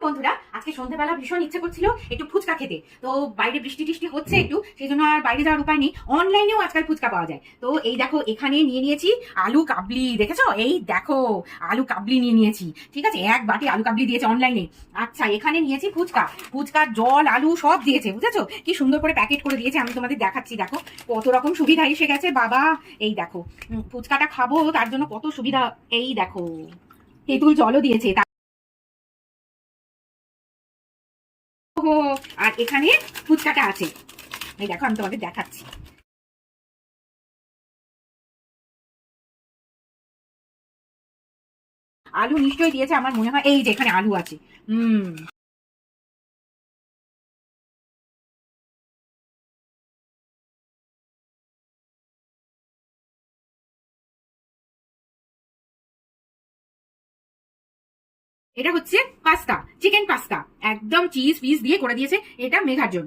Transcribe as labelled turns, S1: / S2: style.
S1: বন্ধুরা, আজকে সন্ধ্যাবেলা ভীষণ ইচ্ছে করছিল একটু ফুচকা খেতে। তো বাইরে বৃষ্টি টিষ্টি হচ্ছে একটু, সেই জন্য আর বাইরে যাওয়ার উপায় নেই। অনলাইনেও আজকাল ফুচকা পাওয়া যায়। তো এই দেখো, এখানে নিয়ে নিয়েছি আলু কাবলি। দেখেছো? এই দেখো, আলু কাবলি নিয়ে নিয়েছি। ঠিক আছে, এক বাটি আলু কাবলি দিয়েছে অনলাইনে। আচ্ছা, এখানে নিয়েছি ফুচকা। ফুচকার জল আলু সব দিয়েছে, বুঝেছো? কি সুন্দর করে প্যাকেট করে দিয়েছে। আমি তোমাদের দেখাচ্ছি, দেখো কত রকম সুবিধা এসে গেছে বাবা। এই দেখো, ফুচকাটা খাবো তার জন্য কত সুবিধা। এই দেখো, তেঁতুল জলও দিয়েছে। ও, আর এখানে ফুচকাটা আছে। এই দেখো, আমি তোমাদের দেখাচ্ছি। আলু নিশ্চয়ই দিয়েছে, আমার মনে হয়। এই যে এখানে আলু আছে। হুম। এটা হচ্ছে পাস্তা, চিকেন পাস্তা। একদম চিজ ফিজ দিয়ে করে দিয়েছে, এটা মেঘার জন্য।